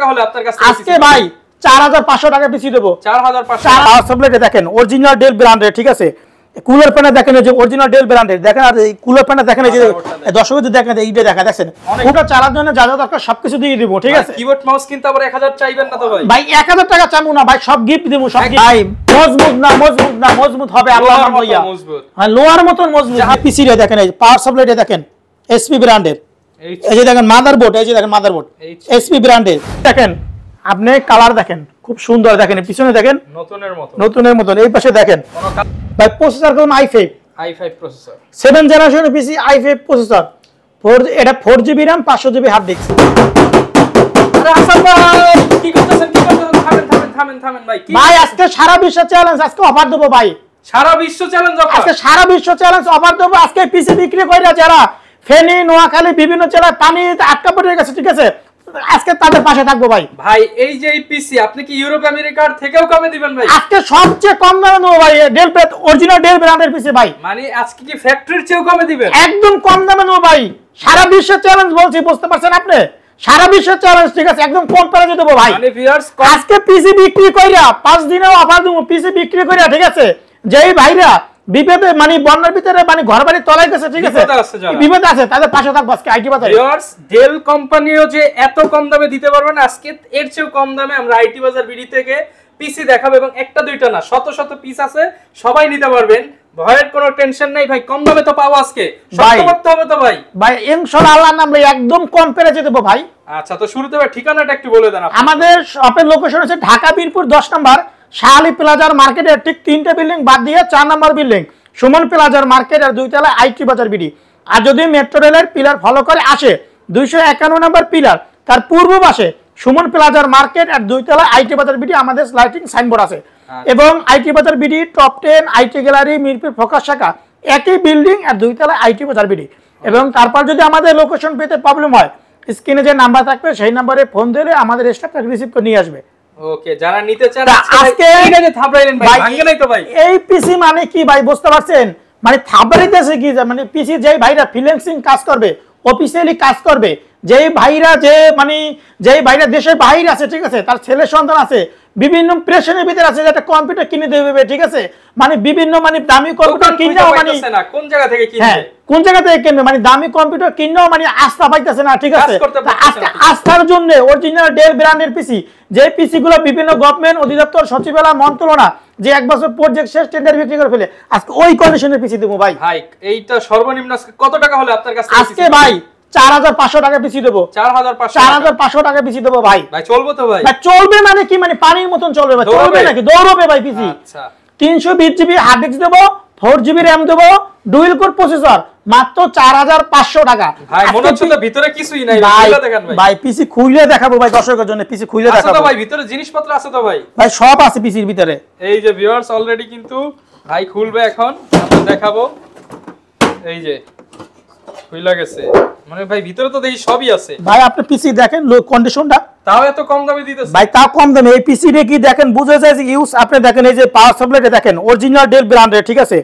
টাকা হলে আপনার কাছে আজকে ভাই 4500 টাকা পিসি দেব। 4500 পাওয়ার সাপ্লাইটা দেখেন অরিজিনাল ডেল ব্র্যান্ডের, ঠিক আছে। কুলার ফ্যানটা দেখেন যে অরিজিনাল ডেল ব্র্যান্ডের, দেখেন। আর এই কুলার ফ্যানটা দেখেন যে দর্শকদের দেখেন এইটা দেখেন ওটা চালার জন্য যা যা দরকার সবকিছু দিয়ে দিব, ঠিক আছে। কিবোর্ড মাউস কিন্তু আবার 1000 চাইবেন না তো ভাই? ভাই 1000 টাকা চামু না ভাই, সব গিফট দেব, সব গিফট। ভাই মজবুত হবে আল্লাহর নাম লইয়া। হ্যাঁ লোহার মতন মজবুত। পিসি রে দেখেন এই পাওয়ার সাপ্লাইটা দেখেন এসপি ব্র্যান্ডের, এই যে দেখেন মাদারবোর্ড, এই যে দেখেন মাদারবোর্ড এসপি ব্র্যান্ডের। দেখেন আপনি কালার দেখেন খুব সুন্দর, দেখেন পিছনে দেখেন নতুনের মতন, এই পাশে দেখেন। ভাই প্রসেসর কোন i5 প্রসেসর 7 জেনারেশন পিসি i5 প্রসেসর, এটা 4GB RAM 500GB hard disk. আরে হাসান ভাই কি করতেছেন থামেন ভাই। ভাই আজকে সারা বিশ্ব চ্যালেঞ্জ, আজকে অফার দেব ভাই, সারা বিশ্ব চ্যালেঞ্জ অফার, আজকে সারা বিশ্ব চ্যালেঞ্জ অফার দেব। আজকে পিসি বিক্রি কইরা যারা ফেনী নোয়াখালী বিভিন্ন জেলায় পানি আটকা পড়ে গেছে, ঠিক আছে, আজকে তাদের পাশে থাকবো ভাই। ভাই এই যে এই পিসি আপনি কি ইউরোপ আমেরিকার থেকেও কমে দিবেন ভাই? আজকে সবচেয়ে কম দামে নেবো ভাই, ডেল অরিজিনাল ডেল ব্র্যান্ডের পিসি ভাই। মানে আজকে কি ফ্যাক্টরির চেয়েও কমে দিবেন? একদম কম দামে নেবো ভাই, সারা বিশ্ব চ্যালেঞ্জ বলছি, বুঝতে পারছেন আপনি? সারা বিশ্ব চ্যালেঞ্জ, ঠিক আছে, একদম কম প্রাইসে দেবো ভাই। মানে ভিউয়ার্স আজকে পিসি বিক্রি কইরা 5 দিনেও অফার দেবো, পিসি বিক্রি কইরা, ঠিক আছে। যেই ভাইরা বিপদে মানে বন্যার ভিতরে মানে ঘর বাড়ি তলায় গেছে, ঠিক আছে, বিপদ আছে, তাদের পাশে থাকবো আজকে আইটি বাজারে। ভিউয়ার্স ডেল কোম্পানিও যে এত কম দামে দিতে পারবে না, আজকে এর চেয়েও কম দামে আমরা আইটি বাজার বিডি থেকে পিসি দেখাবো, এবং একটা দুইটা না শত শত পিস আছে, সবাই নিতে পারবেন, ভয়ের কোনো টেনশন নাই ভাই। কম দামে তো পাবো আজকে, সত্য করতে হবে তো ভাই। ভাই ইনশাআল্লাহ আল্লাহর নামে একদম কম প্রাইসে দেবো ভাই। আচ্ছা তো শুরুতে ভাই ঠিকানাটা একটু বলে দেন। আমাদের শপের লোকেশন হচ্ছে ঢাকা বীরপুর 10 নম্বর শাহালি প্লাজার মার্কেটের ঠিক 3টে বিল্ডিং বাদ দিয়ে 4 নম্বর বিল্ডিং সুমন প্লাজার মার্কেট আর 2 তলা আইটি বাজার বিডি। আর যদি মেট্রো রেলের পিলার ফলো করে আসে 251 নম্বর পিলার, তার পূর্ব পাশে সুমন প্লাজার মার্কেট আর 2 তলা আইটি বাজার বিডি আমাদের লাইটিং সাইনবোর্ড আছে। এবং আইটি বাজার BD top 10 IT gallery Mirpur focus শাখা একই বিল্ডিং আর 2 তলা আইটি বাজার বিডি। এবং তারপর যদি আমাদের লোকেশন পেতে প্রবলেম হয় স্ক্রিনে যে নাম্বার থাকবে সেই নাম্বারে ফোন দিলে আমাদের স্টাফ তাকে রিসিভ করে নিয়ে আসবে। ওকে যারা নিতে চান আজকে এটা যে থাবড়াইলেন ভাই ভাঙে নাই তো ভাই? এই পিসি মানে কি ভাই বুঝতে পারছেন? মানে থাবড়াইতেছে কি, মানে পিসি যেই ভাইরা ফ্রিল্যান্সিং কাজ করবে, অফিসিয়ালি কাজ করবে, যেই ভাইরা যেই ভাইরা দেশের বাইরে আছে, ঠিক আছে, তার ছেলে সন্তান আছে, বিভিন্ন প্রেশনের ভিতরে আছে, একটা কম্পিউটার কিনে দেবে, ঠিক আছে, মানে বিভিন্ন মানে দামি কম্পিউটার কিনলেও মানে কোন জায়গা থেকে কিনবে, হ্যাঁ কোন জায়গা থেকে কিনবে, মানে দামি কম্পিউটার কিনলেও মানে আস্থা পাইতেছে না, ঠিক আছে। আস্থার জন্য অরিজিনাল ডেল ব্র্যান্ডের পিসি, যে পিসি গুলো বিভিন্ন গভর্নমেন্ট অধিদপ্তর সচিবালয় মন্ত্রণালয় যে 1 বছর প্রজেক্ট শেষ টেন্ডার বিক্রি করে ফেলে, আজকে ওই কন্ডিশনের পিসি দেবো ভাই। ভাই এইটা সর্বনিম্ন কত টাকা হলে আপনার কাছে আজকে ভাই 4500 টাকা পিসি দেবো। 4500 টাকা পিসি দেবো ভাই। ভাই চলবে তো ভাই? ভাই চলবে মানে কি, মানে পানির মতন চলবে ভাই, চলবে নাকি দৌড়বে ভাই পিসি। আচ্ছা 320GB হার্ড ডিস্ক দেবো, 4GB RAM দেবো, ডুয়াল কোর প্রসেসর, মাত্র 4500 টাকা। ভাই মনে হচ্ছে তো ভিতরে কিছুই নাই, খুলে দেখান ভাই। ভাই পিসি খুলে দেখাবো ভাই দর্শকদের জন্য, পিসি খুলে দেখাবো। আছে তো ভাই ভিতরে জিনিসপত্র আছে তো ভাই? ভাই সব আছে পিসির ভিতরে। এই যে ভিউয়ার্স অলরেডি কিন্তু ভাই খুলবে, এখন আমরা দেখাবো। এই যে খুলে গেছে, মানে ভাই ভিতরে তো দেখি সবই আছে। ভাই আপনি পিসি দেখেন লো কন্ডিশনটা, তাও এত কম দামে দিতেছে ভাই, তাও কম দামে। এই পিসি রে কি দেখেন বুঝে যায় যে ইউজ, আপনি দেখেন এই যে পাওয়ার সাপ্লাইটা দেখেন অরিজিনাল ডেল ব্র্যান্ডের, ঠিক আছে।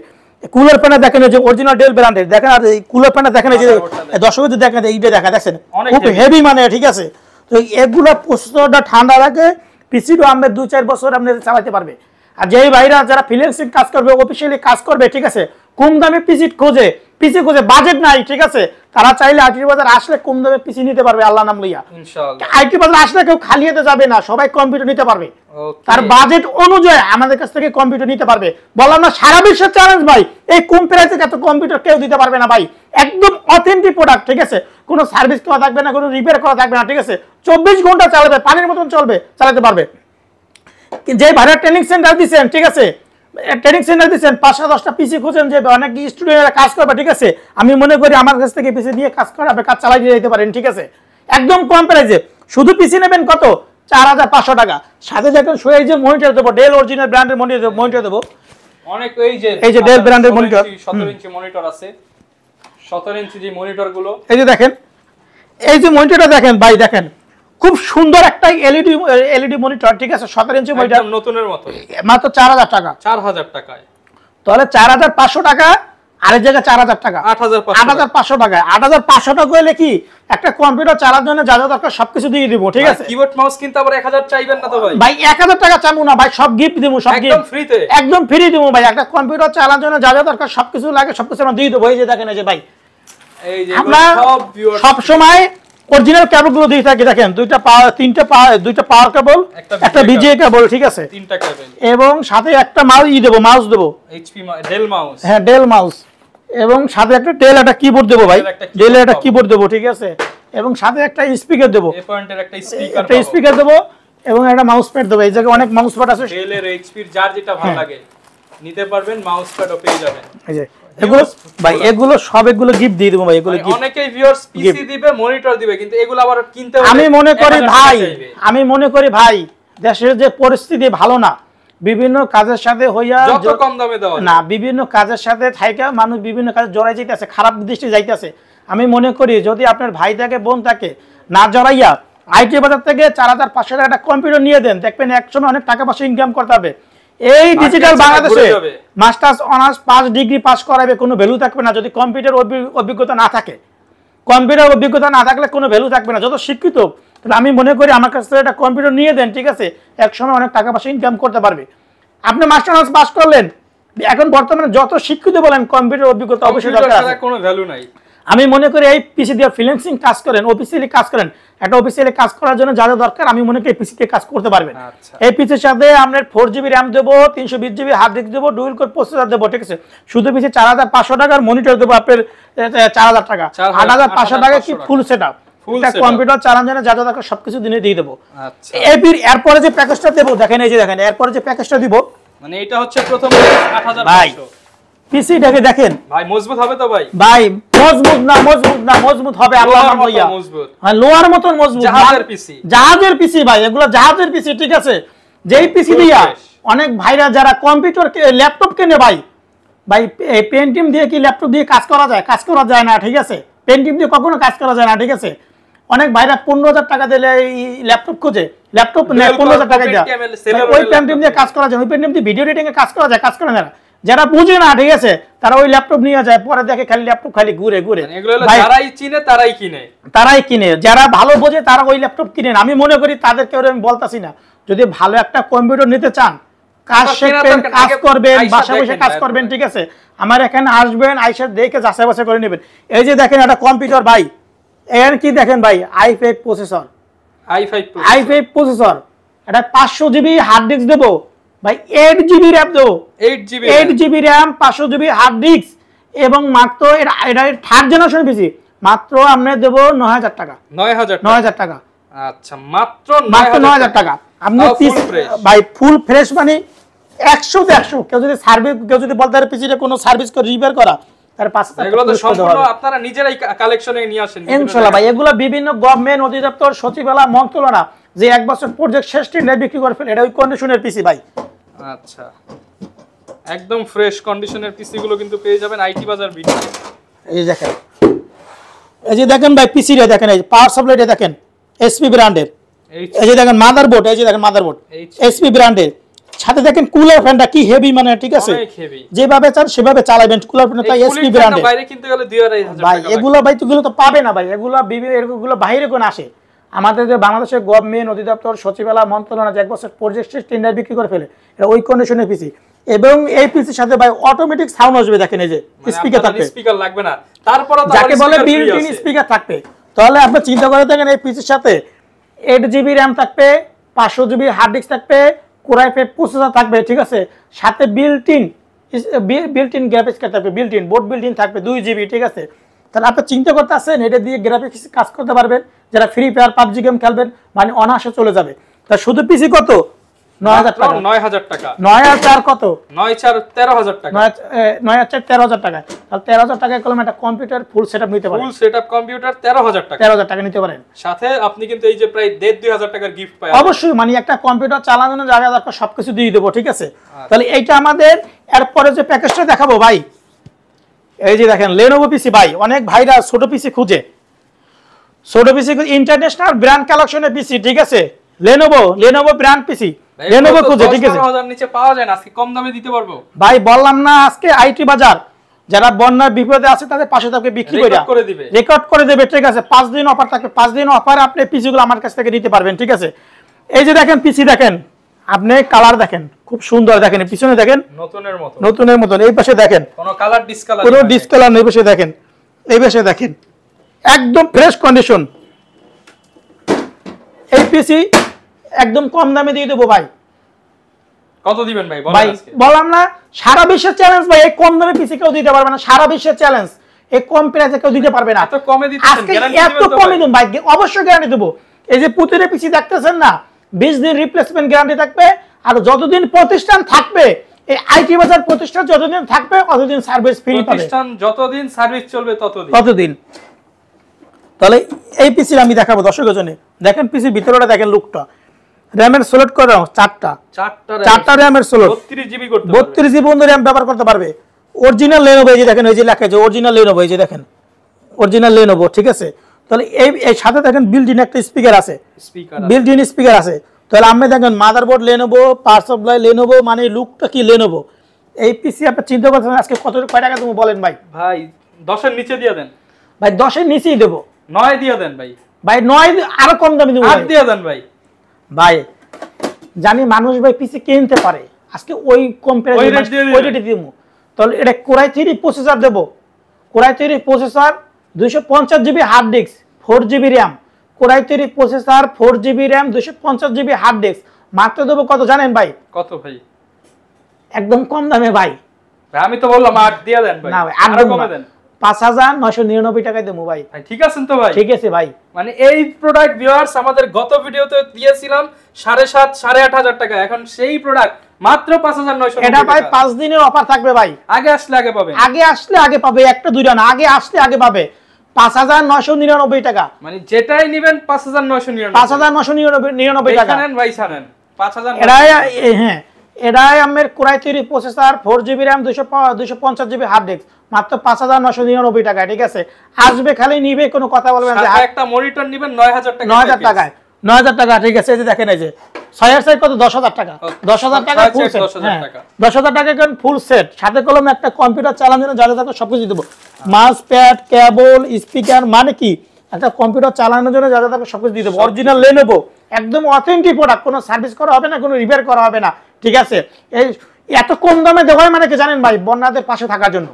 কুলার ফ্যানটা দেখেন এই যে অরিজিনাল ডেল ব্র্যান্ডের দেখেন, আর এই কুলার ফ্যানটা দেখেন এই যে দর্শকদের দেখেন এইটা দেখেন খুব হেভি মানে, ঠিক আছে। তো এগুলা প্রসেসরটা ঠান্ডা রাখে, পিসিটা আপনি 2-4 বছর আপনি চালাতে পারবে। আর যেই ভাইরা যারা ফ্রিল্যান্সিং কাজ করবে, অফিসিয়ালি কাজ করবে, ঠিক আছে, কম দামে পিসি খোঁজে, বাজেট নাই, ঠিক আছে, তারা চাইলে আইটি বাজার আসলে কম দামে পিসি নিতে পারবে আল্লাহ নাম লইয়া। ইনশাআল্লাহ আইটি বাজার আসলে কেউ খালি হাতে যাবে না, সবাই কম্পিউটার নিতে পারবে, তার বাজেট অনুযায়ী আমাদের কাছ থেকে কম্পিউটার নিতে পারবে। বললাম না সারা বিশ্বের চ্যালেঞ্জ ভাই, এই কম প্রাইসে এত কম্পিউটার কেউ দিতে পারবে না ভাই, একদম অথেন্টিক প্রোডাক্ট, ঠিক আছে, কোনো সার্ভিস করা থাকবে না, কোনো রিপেয়ার করা থাকবে না, ঠিক আছে, 24 ঘন্টা চালাবে, পানির মতন চলবে, চালাতে পারবে। যে ভাইরা ট্রেনিং সেন্টার দিচ্ছেন, ঠিক আছে, ট্রেনিং সেন্টার দিচ্ছেন, 5-10টা পিসি খুঁজেন, যে অনেক স্টুডেন্টরা কাজ করবে, ঠিক আছে, আমি মনে করি আমার কাছ থেকে পিসি নিয়ে কাজ করাবে, কাজ চালাই দিয়ে যেতে পারেন, ঠিক আছে, একদম কম প্রাইসে। শুধু পিসি নেবেন কত? 4500 টাকা। সাথে দেখেন এই যে মনিটর দেবো, ডেল অরিজিনাল ব্র্যান্ডের মনিটর দেবো, অনেক এই যে ডেল ব্র্যান্ডের মনিটর, 17 ইঞ্চি মনিটর আছে, 17 ইঞ্চি যে মনিটর গুলো, এই যে দেখেন, এই যে মনিটরটা দেখেন ভাই, দেখেন খুব সুন্দর একটা এলইডি মনিটর, ঠিক আছে, 17 ইঞ্চি মনিটর, নতুনের মতো, মাত্র 4000 টাকা। 4000 টাকায়, তাহলে 4500 টাকা আরেক জায়গায় 4000 টাকা, 8500 টাকা। 8500 টাকা হলে কি একটা কম্পিউটার চালানোর জন্য যা যা দরকার সবকিছু দিয়ে দিব, ঠিক আছে? কিবোর্ড মাউস কিন্তু আবার 1000 চাইবেন না তো ভাই? ভাই 1000 টাকা চামু না ভাই, সব গিফট দিব, সব গিফট একদম ফ্রিতে, একদম ফ্রি দিব ভাই। একটা কম্পিউটার চালানোর জন্য যা যা দরকার সবকিছু লাগে, সবকিছু আমরা দিয়ে দেব। এই যে দেখেন, এই যে ভাই এই যে আমরা সব সময় অরিজিনাল কেবলগুলো দিয়ে থাকি। দেখেন দুইটা পাওয়ার কেবল, একটা ভিজিএ কেবল, ঠিক আছে? তিনটা কেবল, এবং সাথে একটা মাউস দেবো এইচপি ডেল মাউস, হ্যাঁ ডেল মাউস, এবং সাথে একটা ডেল একটা কিবোর্ড দেবো ভাই, ডেল একটা কিবোর্ড দেবো, ঠিক আছে? এবং সাথে একটা স্পিকার দেবো, এই পয়েন্টের একটা স্পিকার দেবো, এবং একটা মাউস প্যাড দেবো। এই জায়গায় অনেক মাউস প্যাড আছে, ডেল এর এইচপি যার যেটা ভালো লাগে নিতে পারবেন, মাউস প্যাডও পেয়ে যাবেন। এই যে এগুলো ভাই, এগুলো সব এগুলো গিফট দিয়ে দেবো ভাই। এগুলো অনেকেই ভিউয়ার্স পিসি দিবে, মনিটর দিবে, কিন্তু এগুলো আবার কিনতে হবে। আমি মনে করি ভাই দেশের যে পরিস্থিতি ভালো না, বিভিন্ন কাজের সাথে হইয়া যত কম দামে দেওয়া না, বিভিন্ন কাজের সাথে থাইকা মানুষ বিভিন্ন কাজে জড়াই যাইতেছে, খারাপ দৃষ্টি যাইতেছে। আমি মনে করি যদি আপনার ভাই থাকে, বোন থাকে, না জড়াইয়া আইটি বাজার থেকে 4500 টাকা একটা কম্পিউটার নিয়ে দেন, দেখবেন একসময় অনেক টাকা পয়সা ইনকাম করতে হবে। এই ডিজিটাল বাংলাদেশে মাস্টার্স অনার্স 5 ডিগ্রি পাস করাবে, কোনো ভ্যালু থাকবে না যদি কম্পিউটার অভিজ্ঞতা না থাকে। কম্পিউটার অভিজ্ঞতা না থাকলে কোনো ভ্যালু থাকবে না, যত শিক্ষিত। তাহলে আমি মনে করি আমার কাছ থেকে একটা কম্পিউটার নিয়ে দেন, ঠিক আছে? একসময় অনেক টাকা পয়সা ইনকাম করতে পারবে। আপনি মাস্টার অনার্স পাস করলেন, এখন বর্তমানে যত শিক্ষিত বলেন কম্পিউটার অভিজ্ঞতা অবশ্যই দরকার আছে, কোনো ভ্যালু নাই। আমি মনে করি এই পিসি দিয়ে ফ্রিল্যান্সিং কাজ করেন, অফিসিয়ালি কাজ করেন, একটা অফিসিয়ালি কাজ করার জন্য যা যা দরকার আমি মনে করি পিসি দিয়ে কাজ করতে পারবেন। এই পিসির সাথে আপনার 4GB র্যাম দেবো, 320GB হার্ড ডিস্ক দেবো, ডুয়াল কোর প্রসেসর দেবো, ঠিক আছে? শুধু পিসি 4500 টাকার মনিটর দেবো আপনার 4000 টাকা, 8500 টাকা কি ফুল সেটআপ। একটা কম্পিউটার চালানোর জন্য যা যা দরকার সবকিছু দিয়ে দেবো। আচ্ছা, এরপরে যে প্যাকেজটা দেবো দেখেন, এই যে দেখেন এরপরে যে প্যাকেজটা দিব, মানে এটা হচ্ছে প্রথম 8500। পিসিটাকে দেখেন ভাই, মজবুত হবে তো ভাই? ভাই মজবুত হবে, আল্লাহর নাম লইয়া। হ্যাঁ, লোহার মতন মজবুত, জাহাজের পিসি ভাই, এগুলো জাহাজের পিসি, ঠিক আছে? যেই পিসি দিয়া অনেক ভাইরা যারা কম্পিউটার ল্যাপটপ কেনে ভাই, এই পেন্টিম দিয়ে কি ল্যাপটপ দিয়ে কাজ করা যায়? কাজ করা যায় না, ঠিক আছে? পেন্টিম দিয়ে কখনো কাজ করা যায় না, ঠিক আছে? অনেক ভাইরা 15000 টাকা দিলে এই ল্যাপটপ খোঁজে, ল্যাপটপ নেয় 15000 টাকা দিয়ে, ওই পেন্টিম দিয়ে কাজ করা যায়, ওই পেন্টিম দিয়ে ভিডিও এডিটিং এ কাজ করা যায়, কাজ করে না। যারা বুঝে না, ঠিক আছে, তারা ওই ল্যাপটপ নিয়ে যায়, পরে দেখে খালি ল্যাপটপ খালি ঘুরে যারাই চিনে তারাই কিনে, যারা ভালো বোঝে তারা ওই ল্যাপটপ কিনেন। আমি মনে করি তাদেরকে আমি বলতাছি না, যদি ভালো একটা কম্পিউটার নিতে চান, কাজ শিখবেন, কাজ করবেন, বাসা বসে কাজ করবেন, ঠিক আছে? আমার এখানে আসবেন, আইসা দেখে যাচাই বাছাই করে নেবেন। এই যে দেখেন একটা কম্পিউটার ভাই, এর কি দেখেন ভাই, i5 প্রসেসর, এটা 500GB হার্ড ডিস্ক দেবো ভাই, 8GB র্যাম দেবো, 8GB RAM, 500GB hard disk, এবং মাত্র এটা থার্ড জেনারেশন পিসি, মাত্র আমরা দেবো 9000 টাকা। 9000 টাকা। আচ্ছা, মাত্র 9000 টাকা। আপনি ভাই ফুল ফ্রেশ, মানে 100 তে 100। কেউ যদি বলতে পারে পিসিটা কোনো সার্ভিস করে রিপেয়ার করা, তার 5000 এগুলো তো সম্পূর্ণ আপনারা নিজেরাই কালেকশনে নিয়ে আসেন ইনশাআল্লাহ ভাই। এগুলো বিভিন্ন গভর্নমেন্ট অধিদপ্তর, সচিবালয়, মন্ত্রণালয় যে 1 বছর প্রজেক্ট শেষ টেন্ডার বিক্রি করে ফেলে, এটা ওই কন্ডিশনের পিসি ভাই। আচ্ছা, একদম ফ্রেশ কন্ডিশনের পিসি গুলো কিন্তু পেয়ে যাবেন আইটি বাজার ভিডিও। এই যে দেখেন ভাই, পিসিটা দেখেন, এই পাওয়ার সাপ্লাইটা দেখেন এসপি ব্র্যান্ডের, এই যে দেখেন মাদারবোর্ড, এই যে দেখেন মাদারবোর্ড এসপি ব্র্যান্ডের, সাথে দেখেন কুলার ফ্যানটা কি হেভি, মানে ঠিক আছে, যেভাবে চান সেভাবে চালাবেন। কুলার ফ্যানটা তাই এসপি ব্র্যান্ডের, বাইরে কিনতে গেলে 2500 টাকা ভাই। এগুলো ভাই তুগুলো তো পাবে না ভাই, এগুলো বাইরে কোন আসে? আমাদের যে বাংলাদেশের গভর্নমেন্ট অধিদপ্তর, সচিবালয়, মন্ত্রণালয় 1 বছর প্রজেক্ট শেষ টেন্ডার বিক্রি করে ফেলে, এটা ওই কন্ডিশনের পিসি। এবং এই পিসির সাথে ভাই অটোমেটিক সাউন্ড আসবে, দেখেন এই যে স্পিকার থাকবে, স্পিকার লাগবে না, তারপরে তো যাকে বলে বিল্ট ইন স্পিকার থাকবে। তাহলে আপনি চিন্তা করে দেখেন, এই পিসির সাথে 8GB র্যাম থাকবে, 500GB হার্ড ডিস্ক থাকবে, কোর i5 প্রসেসর থাকবে, ঠিক আছে? সাথে বিল্ট ইন গ্রাফিক্স কার্ড থাকবে, বোর্ড বিল্ট ইন থাকবে 2GB, ঠিক আছে? তাহলে আপনি চিন্তা করতে আসেন, এটা দিয়ে গ্রাফিক্স কাজ করতে পারবেন, যারা ফ্রি ফায়ার পাবজি গেম খেলবেন, মানে অনায়াসে চলে যাবে। তা শুধু পিসি কত? 9000 টাকা। 9000 টাকা। 9000 কত? 94 13000 টাকা। 9000 13000 টাকা। তাহলে 13000 টাকায় কলম একটা কম্পিউটার ফুল সেটআপ নিতে পারেন। ফুল সেটআপ কম্পিউটার 13000 টাকা। 13000 টাকা নিতে পারেন। সাথে আপনি কিন্তু এই যে প্রায় 2500 টাকার গিফট পাবেন। অবশ্যই, মানে একটা কম্পিউটার চালানোর জায়গা দরকার, সবকিছু দিয়ে দেবো, ঠিক আছে? তাহলে এইটা আমাদের। এরপরে যে প্যাকেজটা দেখাবো ভাই, এই যে দেখেন Lenovo পিসি ভাই, অনেক ভাইরা ছোট পিসি খুঁজে, ইন্টারন্যাশনাল ব্র্যান্ড কালেকশনের পিসি, ঠিক আছে? Lenovo ব্র্যান্ড পিসি, Lenovo খুঁজে, ঠিক আছে? 10000 নিচে পাওয়া যায় না, আজকে কম দামে দিতে পারবো ভাই। বললাম না আজকে আইটি বাজার যারা বন্যার বিপদে আছে তাদের পাশে থাকবে, বিক্রি রেকর্ড করে দেবে, ঠিক আছে। 5 দিন অফার থাকবে, 5 দিন অফারে আপনি পিসিগুলো আমার কাছ থেকে নিতে পারবেন, ঠিক আছে। এই যে দেখেন পিসি দেখেন, আপনি কালার দেখেন খুব সুন্দর, দেখেন পিছনে দেখেন নতুনের মতন, এই পাশে দেখেন কোনো ডিসকালার নেই, পাশে দেখেন, এই পাশে দেখেন একদম ফ্রেশ কন্ডিশন। এই পিসি একদম কম দামে দিয়ে দেবো ভাই। কত দিবেন ভাই? ভাই বললাম না, সারা বিশ্বের চ্যালেঞ্জ ভাই, এই কম দামে পিসি কেউ দিতে পারবে না, সারা বিশ্বের চ্যালেঞ্জ, এই কম প্রাইসে কেউ দিতে পারবে না। এত কমে দিতেছেন, গ্যারান্টি দিবেন তো? এত কমে দেব ভাই, অবশ্যই গ্যারান্টি দেব। এই যে প্রতিটা পিসি দেখতেছেন না, 20 দিন রিপ্লেসমেন্ট গ্যারান্টি থাকবে, আর যতদিন প্রতিষ্ঠান থাকবে, এই আইটি বাজার প্রতিষ্ঠান যতদিন থাকবে ততদিন সার্ভিস ফ্রি পাবে। প্রতিষ্ঠান যতদিন সার্ভিস চলবে ততদিন। তাহলে এই পিসি আমি দেখাবো দর্শকের জন্য। দেখেন পিসির ভিতরটা দেখেন, লুকটা, র‍্যামের স্লট করে 4টা র‍্যামের স্লট, 32 জিবি পর্যন্ত র‍্যাম ব্যবহার করতে পারবে। অরিজিনাল লেনোভো, এই যে দেখেন, এই যে লেখা আছে অরিজিনাল লেনোভো, এই যে দেখেন অরিজিনাল লেনোভো, ঠিক আছে। তাহলে এই সাথে দেখেন বিল্ট ইন একটা স্পিকার আছে, বিল্ট ইন স্পিকার আছে। তাহলে আপনি দেখেন motherboard Lenovo, power supply Lenovo, মানে লুকটা কি লেনোভো। এই পিসি আপনি চিন্তা করছেন আজকে কয় টাকা দেবো বলেন ভাই? ভাই 10 এর নিচে দিয়ে দেন ভাই, 10 এর নিচেই দেবো, 9 দিয়ে দেন ভাই। ভাই 9 আরো কম দামে দেবো, 8 দিয়ে দেন ভাই। ভাই জানি মানুষ ভাই পিসি কিনতে পারে, আজকে ওই কোয়ালিটি দিব। তাহলে এটা কোরাই 3 প্রসেসর দেব, core i 3 processor, 250 GB hard disk, 4 GB RAM, core i 3 processor, 4 GB RAM, 250 GB hard disk, মাত্র দেবো কত জানেন ভাই? কত ভাই? একদম কম দামে ভাই। আমি তো বললাম 8 দিয়ে দেন ভাই। না ভাই, আরো কমে দেন, 5999 টাকায় দেবো ভাই। ঠিক আছেন তো ভাই? ঠিক আছে ভাই। মানে এই প্রোডাক্ট ভিউয়ার্স আমাদের গত ভিডিওতে দিয়েছিলাম 7,500 8,500 টাকা, এখন সেই প্রোডাক্ট মাত্র 5999। এটা ভাই 5 দিনের অফার থাকবে ভাই, আগে আসলে আগে পাবেন, আগে আসলে আগে পাবে, একটা দুইটা না, আগে আসলে আগে পাবে। 5999 টাকা, মানে যেটাই নেবেন 5999 টাকা। জানেন ভাই, জানেন 5000। হ্যাঁ, এটাই আমার core i 3 processor, 4 GB RAM, 250 GB hard disk, মাত্র 5999 টাকা, ঠিক আছে। আসবে খালি নিবে, কোনো কথা বলবেন না। একটা মনিটর নেবেন 9000 টাকা, 9000 টাকায়, 9000 টাকা, ঠিক আছে। এই যে দেখেন, এই যে 6 সাইড কত, 10000 টাকা, 10000 টাকা ফুল সেট, 10000 টাকা কোন ফুল সেট, সাথে কলমে একটা কম্পিউটার চালানোর জন্য যা যা থাকে সবকিছু দেব, মাউস প্যাড, কেবল, স্পিকার, মানে কি একটা কম্পিউটার চালানোর জন্য যা যা থাকে সবকিছু দিয়ে দেব। অরিজিনাল লেনোভো, একদম অথেন্টিক প্রোডাক্ট, কোনো সার্ভিস করা হবে না, কোনো রিপেয়ার করা হবে না, ঠিক আছে। এই এত কম দামে দেওয়া হয় মানে কি জানেন ভাই? বন্যাদের পাশে থাকার জন্য,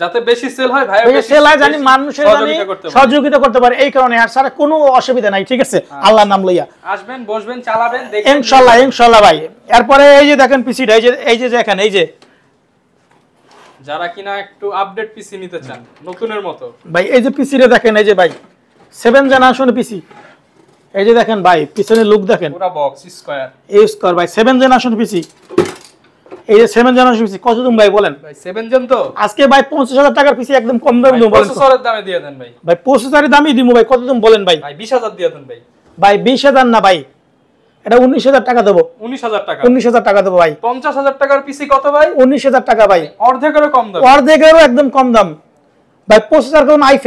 যাতে বেশি সেল হয় ভাই, বেশি সেল হয়, জানি মানুষের জানি সহযোগিতা করতে পারে, এই কারণে। আর স্যার কোনো অসুবিধা নাই, ঠিক আছে। আল্লাহর নাম লইয়া আসবেন, বসবেন, চালাবেন, দেখবেন ইনশাআল্লাহ, ইনশাআল্লাহ ভাই। এরপরে এই যে দেখেন পিসিটা, এই যে দেখেন, এই যে যারা কিনা একটু আপডেট পিসি নিতে চান নতুনের মতো ভাই, এই যে পিসিটা দেখেন, এই যে ভাই 7 জেনারেশন পিসি, এই যে দেখেন ভাই পিছনের লুক দেখেন, পুরো বক্স স্কয়ার, এই স্কয়ার ভাই, 7 জেনারেশন পিসি। এই যে 7 জেনারেশন পিসি কত দাম ভাই বলেন? ভাই 7 জন তো আজকে ভাই 50000 টাকার পিসি একদম কম দামে দেব, বলেন প্রসেসরের দামে দিয়ে দেন ভাই। ভাই প্রসেসরের দামই দিমু ভাই, কত দাম বলেন ভাই? ভাই 20000 দিয়ে দেন ভাই। ভাই 20000 না ভাই, এটা 19000 টাকা দেব। 19000 টাকা, 19000 টাকা দেব ভাই। 50000 টাকার পিসি কত ভাই? 19000 টাকা ভাই, অর্ধেকেরও কম দাম, অর্ধেকেরও একদম কম দাম ভাই। প্রসেসর কোন i5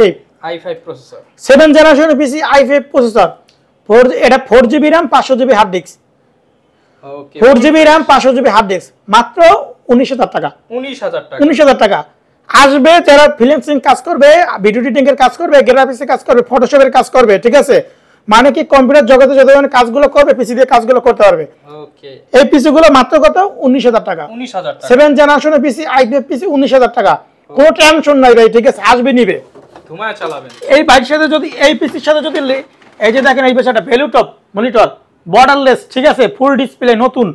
প্রসেসর, 7 জেনারেশন পিসি, i5 প্রসেসর, এটা 4 GB RAM, 500 GB hard disk, okay 4 GB RAM, 500 GB hard disk, মাত্র 19000 টাকা। 19000 টাকা। আসবে যারা ফ্রিল্যান্সিং কাজ করবে, ভিডিও এডিটিং এর কাজ করবে, গ্রাফিক্সের কাজ করবে, ফটোশপের কাজ করবে, ঠিক আছে। মানে কি কম্পিউটার জগতে যত ধরনের কাজগুলো করবে পিসি দিয়ে কাজগুলো করতে পারবে। ওকে, এই পিসি গুলো মাত্র কত? 19000 টাকা। 19000 টাকা, 7 জেনারেশনের পিসি, i5 পিসি 19000 টাকা। কোনো টেনশন নাই ভাই, ঠিক আছে। আসবে নিবে, ঘুমায় চালাবেন। এই বাইকের সাথে যদি, এই পিসির সাথে যদি, এই যে দেখেন এই পেছাটা ভ্যালু টপ মনিটর, বর্ডারলেস, ঠিক আছে, ফুল ডিসপ্লে, নতুন,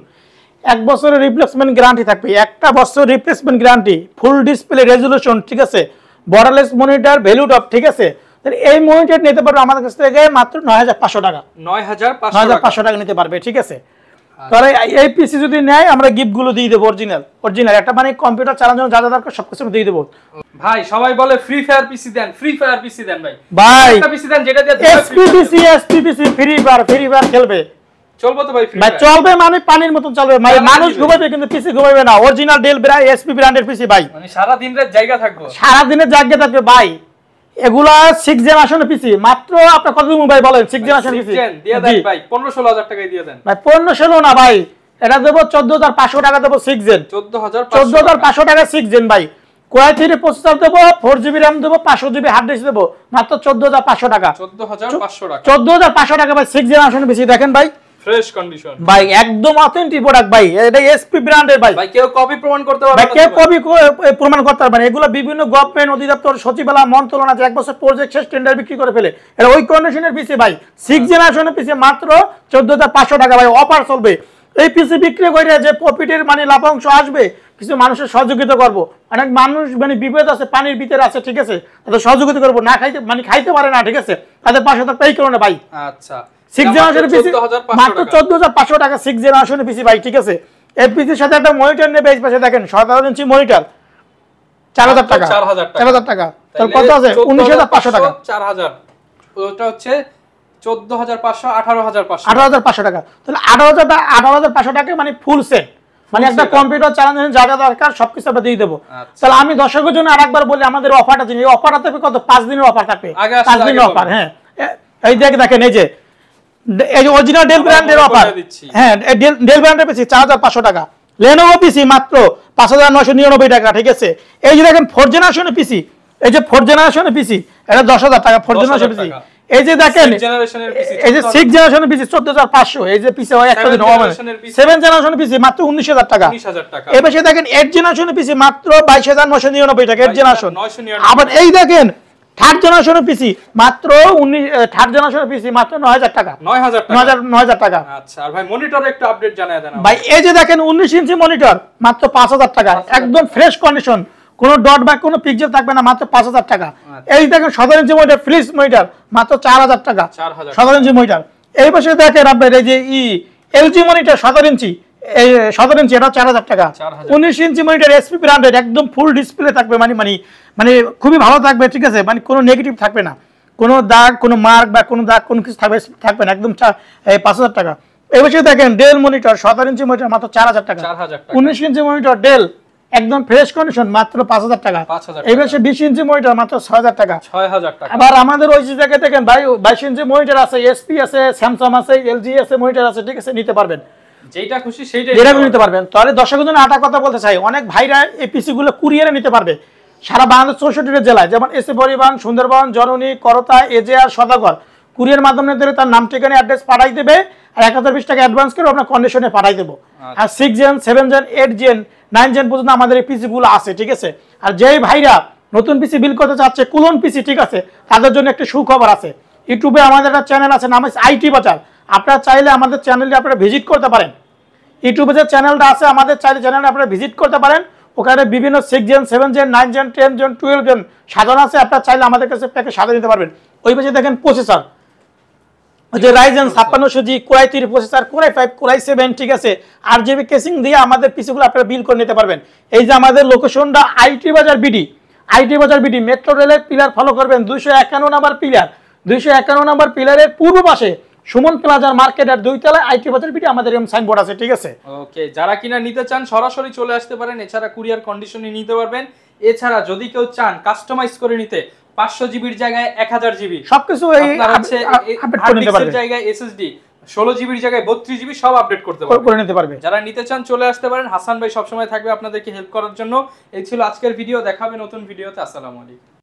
1 বছরের রিপ্লেসমেন্ট গ্যারান্টি থাকবে, 1 বছর replacement guarantee, full display resolution, ঠিক আছে, বর্ডারলেস মনিটর, ভ্যালু টপ, ঠিক আছে। তাহলে এই মনিটর নিতে পারবে আমাদের কাছ থেকে মাত্র 9500 টাকা, 9500 টাকা নিতে পারবে, ঠিক আছে। তাহলে এই পিসি যদি নেয় আমরা গিফট গুলো দিয়ে দেবো, অরিজিনাল একটা, মানে কম্পিউটার চালানোর জন্য যা যা দরকার সবকিছু দিয়ে দেবো ভাই। সবাই বলে ফ্রি ফায়ার পিসি দেন, ফ্রি ফায়ার পিসি দেন ভাই। একটা পিসি দেন যেটা দিয়ে এসপিপিসি ফ্রি ফায়ার খেলবে, চলবে তো ভাই? ভাই চলবে, মানে পানির মতন চলবে, মানে মানুষ ঘুমাবে কিন্তু পিসি ঘুমাবে না। অরিজিনাল ডেল ব্র্যান্ড, এসপি ব্র্যান্ডের পিসি ভাই, মানে সারা দিনের জায়গা থাকবে, সারা দিনের জায়গা থাকবে ভাই। এগুলা 6 জেনারেশনের পিসি, মাত্র আপনার কত দিন ভাই বলেন? 6 জেনারেশনের পিসি দিয়ে দেন ভাই, 15-16 টাকায় দিয়ে দেন ভাই। 15-16 না ভাই, এটা দেবো 14500 টাকা দেবো 6 জেন, 14500 টাকা 6 জেন ভাই। কোরাই 3 প্রসেসর দেবো, 4GB RAM দেবো, 500GB হার্ড ডিস্ক দেবো, মাত্র 14500 টাকা। 14500 টাকা, 14500 টাকা ভাই। 6 জেনারেশন পিসি দেখেন ভাই, ফ্রেশ কন্ডিশন ভাই, একদম অথেন্টিক প্রোডাক্ট ভাই। এটা এসপি ব্র্যান্ডের ভাই। ভাই কেউ কপি প্রমাণ করতে পারবে ভাই, না, কেউ কপি প্রমাণ করতে পারবে না। এগুলো বিভিন্ন গভর্নমেন্ট অধিদপ্তর সচিবালয় মন্ত্রণালয় 1 বছর প্রজেক্ট শেষ টেন্ডার বিক্রি করে ফেলে। এটা ওই কন্ডিশনের পিসি ভাই। 6 জেনারেশনের পিসি মাত্র 14500 টাকা ভাই, অফার চলবে। এই পিসি বিক্রি করে যে প্রফিটের মানে লাভাংশ আসবে, কিছু মানুষের সহযোগিতা করব। অনেক মানুষ মানে বিপদ আছে, পানির ভিতরে আছে, ঠিক আছে, তাদের সহযোগিতা করব, না খাইতে মানে খাইতে পারে না, ঠিক আছে, তাদের পাশে তো এই কারণে ভাই। আচ্ছা, 6 জেনারেশনের পিসি মাত্র 14500 টাকা। 6 জেনারেশনের পিসি ভাই, ঠিক আছে। এই পিসির সাথে একটা মনিটর নেবে, এই পাশে দেখেন 17 ইঞ্চি মনিটর, 4000 টাকা। 4000 টাকা, তাহলে কত আছে? 19500 টাকা। 4000, ওটা হচ্ছে 14500, 18500, 18500 টাকা। তাহলে 18500 টাকা মানে ফুল সেট, মানে একটা কম্পিউটার চালানোর যা যা দরকার সবকিছু আমরা দিয়ে দেবো। তাহলে আমি দর্শকের জন্য আরেকবার বলি, আমাদের অফারটা দিন। এই অফারটা থাকবে কত? 5 দিনের অফার থাকবে, 5 দিনের অফার। হ্যাঁ, এই দেখেন, এই যে অরিজিনাল ডেল ব্র্যান্ডের অফার। হ্যাঁ, ডেল ব্র্যান্ডের পিসি 4500 টাকা। লেনোভো পিসি মাত্র 5999 টাকা, ঠিক আছে। এই যে দেখেন 4 জেনারেশনের পিসি, এই যে 4 জেনারেশনের পিসি, এটা 10000 টাকা 4 জেনারেশনের পিসি। এই যে দেখেন, এই যে 6 জেনারেশনের পিসি 14500। এই যে পিসি হয় একটা দিন হবে। 7 জেনারেশনের পিসি মাত্র 19000 টাকা। এই পাশে দেখেন 8 জেনারেশনের পিসি মাত্র 22999 টাকা, 8 জেনারেশন। আবার এই দেখেন 3rd জেনারেশনের পিসি মাত্র 3rd জেনারেশনের পিসি মাত্র 9000 টাকা, 9000 টাকা। আচ্ছা, আর ভাই মনিটরে একটু আপডেট জানায় দেন ভাই। এই যে দেখেন 19 ইঞ্চি মনিটর মাত্র 5000 টাকা, একদম ফ্রেশ কন্ডিশন, কোনো ডট বা কোনো পিক্সেল থাকবে না, মাত্র 5000 টাকা। এই দেখেন 17 ইঞ্চি মনিটর, ফ্লিস মনিটর, মাত্র 4000 টাকা, 17 ইঞ্চি মনিটর। এই পাশে দেখেন আপনার এই যে এলজি মনিটর 17 ইঞ্চি, এই 17 ইঞ্চি, এটা 4000 টাকা। 19 ইঞ্চি মনিটর এসপি ব্র্যান্ডের, একদম ফুল ডিসপ্লে থাকবে, মানে খুবই ভালো থাকবে, ঠিক আছে, মানে কোনো নেগেটিভ থাকবে না, কোনো দাগ, কোনো মার্ক বা কোনো দাগ, কোনো কিছু থাকবে না, একদম 5000 টাকা। এই পাশে দেখেন ডেল মনিটর 17 ইঞ্চি মনিটর মাত্র 4000 টাকা। 19 ইঞ্চি মনিটর ডেল, একদম ফ্রেশ কন্ডিশন, মাত্র 5000 টাকা। এই পাশে 20 ইঞ্চি মনিটর মাত্র 6000 টাকা। আবার আমাদের ওই জায়গায় দেখেন ভাই 22 ইঞ্চি মনিটর আছে, এসপি আছে, স্যামসাং আছে, এলজি আছে, মনিটর আছে, ঠিক আছে, নিতে পারবেন, যেটা খুশি সেইটাই নিতে পারবেন। তাহলে দর্শকের জন্য আটা কথা বলতে চাই, অনেক ভাইরা এই পিসি গুলো কুরিয়ারে নিতে পারবে সারা বাংলাদেশ 64টা জেলায়, যেমন এসে পরিবহন, সুন্দরবন, জননী, করতা, এজেআর, সদাগর। কুরিয়ার মাধ্যমে দিলে তার নাম, ঠিকানা, অ্যাড্রেস পাঠাই দেবে, আর 1020 টাকা অ্যাডভান্স করে আপনার কন্ডিশনে পাঠাই দেবো। আর 6 জেন, 7 জেন, 8 জেন, 9 জেন পর্যন্ত আমাদের এই পিসি গুলো আছে, ঠিক আছে। আর যেই ভাইরা নতুন পিসি বিল করতে চাচ্ছে, কুলন পিসি, ঠিক আছে, তাদের জন্য একটা সুখবর আছে। ইউটিউবে আমাদের একটা চ্যানেল আছে, নাম হচ্ছে আইটি বাজার। আপনারা চাইলে আমাদের চ্যানেলটি আপনারা ভিজিট করতে পারেন। ইউটিউবে যে চ্যানেলটা আছে আমাদের, চাইলে চ্যানেলটা আপনারা ভিজিট করতে পারেন। ওখানে বিভিন্ন 6 gen, 7 gen, 9 gen, 10 gen, 12 gen সাজানো আছে। আপনারা চাইলে আমাদের কাছে প্যাকে সাজিয়ে নিতে পারবেন। ওই পাশে দেখেন প্রসেসর, ওই যে Ryzen 5600G, core i 3 processor, core i 5, core i 7, ঠিক আছে, RGB কেসিং দিয়ে আমাদের পিসিগুলো আপনারা বিল করে নিতে পারবেন। এই যে আমাদের লোকেশনটা আইটি বাজার বিডি, মেট্রো রেলের পিলার ফলো করবেন, 251 নাম্বার পিলার, 251 নাম্বার পিলারের পূর্ব পাশে সুমন প্লাজার মার্কেটের 2 তলায় আইটি বাজার বিডি আমাদের এরকম সাইনবোর্ড আছে, ঠিক আছে। ওকে, যারা কিনা নিতে চান সরাসরি চলে আসতে পারেন, এছাড়া কুরিয়ার কন্ডিশনে নিতে পারবেন। এছাড়া যদি কেউ চান কাস্টমাইজ করে নিতে, 500 জিবির জায়গায় 1000 জিবি সবকিছু আপডেট করে নিতে পারবেন, জায়গায় এসএসডি 16 জিবির জায়গায় 32 জিবি সব আপডেট করতে পারবে। যারা নিতে চান চলে আসতে পারেন। হাসান ভাই সবসময় থাকবে আপনাদেরকে হেল্প করার জন্য। এই ছিল আজকের ভিডিও, দেখাবে নতুন ভিডিওতে। আসসালামু আলাইকুম।